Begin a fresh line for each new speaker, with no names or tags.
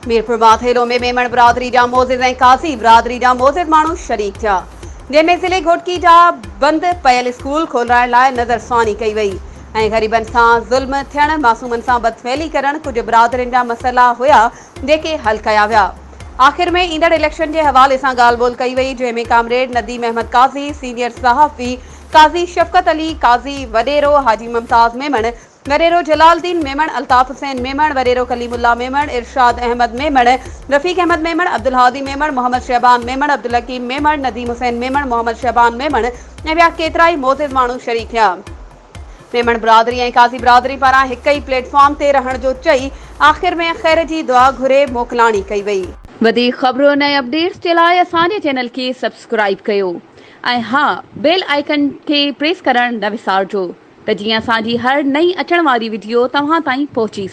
मीरपुर माथेरो में मेमण बिरादरी जा मोज़िज़ ऐं काज़ी बिरादरी जा मोज़िज़ माण्हू शरीक थिया, जंहिंमें ज़िले घोटकी जा बंद पियल स्कूल खोलाइण लाइ नज़रसानी कई वई ऐं ग़रीबनि सां ज़ुल्म थियण, मासूमनि सां बदफ़ैली करण कुझु बिरादरियुनि जा मसइला हुया जेके हल कया विया। आख़िर में ईंदड़ इलेक्शन जे हवाले सां ॻाल्हि ॿोल कई वई, जंहिंमें कामरेड नदीम अहमद काज़ी, सीनियर सहाफ़ी काज़ी शफ़क़त अली काज़ी वडेरो, हाजी मुमताज़ मेमण वरेरो, जलालुद्दीन मेमण, अल्ताफ़ हुसैन मेमण वरेरो, कलीमुल्लाह मेमण, इरशाद अहमद मेमण, रफ़ीक अहमद मेमण, अब्दुल हादी मेमण, मोहम्मद शहबान मेमण, अब्दुल हकीम मेमण, नदीम हुसैन मेमण, मोहम्मद शहबान मेमण ऐं ॿिया केतिराई मोज़िज़ माण्हू शरीक थिया। मेमण बिरादरी ऐं काज़ी बिरादरी पारां हिक ई प्लेटफॉर्म ते रहण जो चई आख़िर में ख़ैर जी दुआ घुरे मोकलाणी कई वई। वधीक ख़बरुनि ऐं अपडेट्स जे लाइ असांजे चैनल खे सब्सक्राइब कयो ऐं हा, बेल आइकन खे प्रेस करणु न विसारिजो त जीअं असांजी हर नई अचण वारी वीडियो तव्हां ताईं पहुची